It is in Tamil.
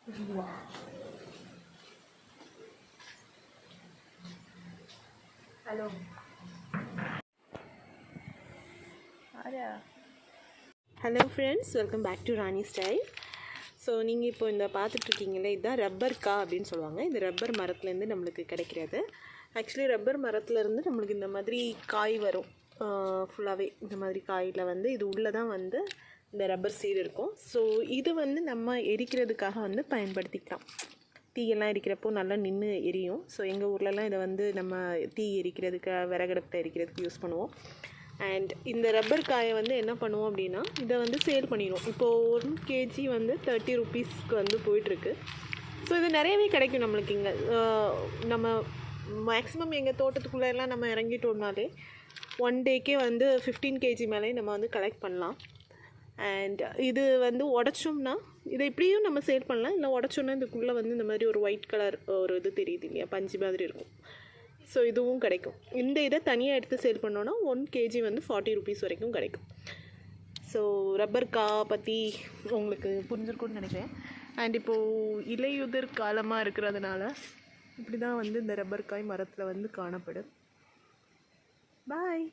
Hello hello friends, welcome back to Rani style. So நீங்கள் இப்போ இந்த பார்த்துட்ருக்கீங்களே, இதுதான் ரப்பர் கா அப்படின்னு சொல்லுவாங்க. இது ரப்பர் மரத்துலேருந்து நம்மளுக்கு கிடைக்கிறது. ஆக்சுவலி ரப்பர் மரத்துலேருந்து நம்மளுக்கு இந்த மாதிரி காய் வரும். ஃபுல்லாகவே இந்த மாதிரி காயில் வந்து இது உள்ளே தான் வந்து இந்த ரப்பர் சீடு இருக்கும். ஸோ இது வந்து நம்ம எரிக்கிறதுக்காக வந்து பயன்படுத்திக்கலாம். தீயெல்லாம் எரிக்கிறப்போ நல்லா நின்று எரியும். ஸோ எங்கள் ஊர்லலாம் இதை வந்து நம்ம தீ எரிக்கிறதுக்கு, விறகடுப்பில் எரிக்கிறதுக்கு யூஸ் பண்ணுவோம். அண்ட் இந்த ரப்பர் காயை வந்து என்ன பண்ணுவோம் அப்படின்னா, இதை வந்து சேல் பண்ணிடுவோம். இப்போது 1 kg வந்து 30 rupeesக்கு வந்து போயிட்டுருக்கு. ஸோ இது நிறையவே கிடைக்கும் நம்மளுக்கு இங்கே. நம்ம மேக்ஸிமம் எங்கள் தோட்டத்துக்குள்ளெல்லாம் நம்ம இறங்கிட்டோம்னாலே 1 டேக்கே வந்து 15 kg மேலே நம்ம வந்து கலெக்ட் பண்ணலாம். அண்ட் இது வந்து உடச்சோம்னா இதை இப்படியும் நம்ம சேல் பண்ணலாம். இல்லை உடச்சோன்னா இதுக்குள்ளே வந்து இந்த மாதிரி ஒரு ஒயிட் கலர் ஒரு இது தெரியுது இல்லையா, பஞ்சு மாதிரி இருக்கும். ஸோ இதுவும் கிடைக்கும். இந்த இதை தனியாக எடுத்து சேல் பண்ணோன்னா 1 kg வந்து 40 rupees வரைக்கும் கிடைக்கும். ஸோ ரப்பர் கா பற்றி உங்களுக்கு புரிஞ்சிருக்கும்னு நினைக்கிறேன். அண்ட் இப்போது இலையுதிர் காலமாக இருக்கிறதுனால இப்படி தான் வந்து இந்த ரப்பர் காய் மரத்தில் வந்து காணப்படும். பாய்.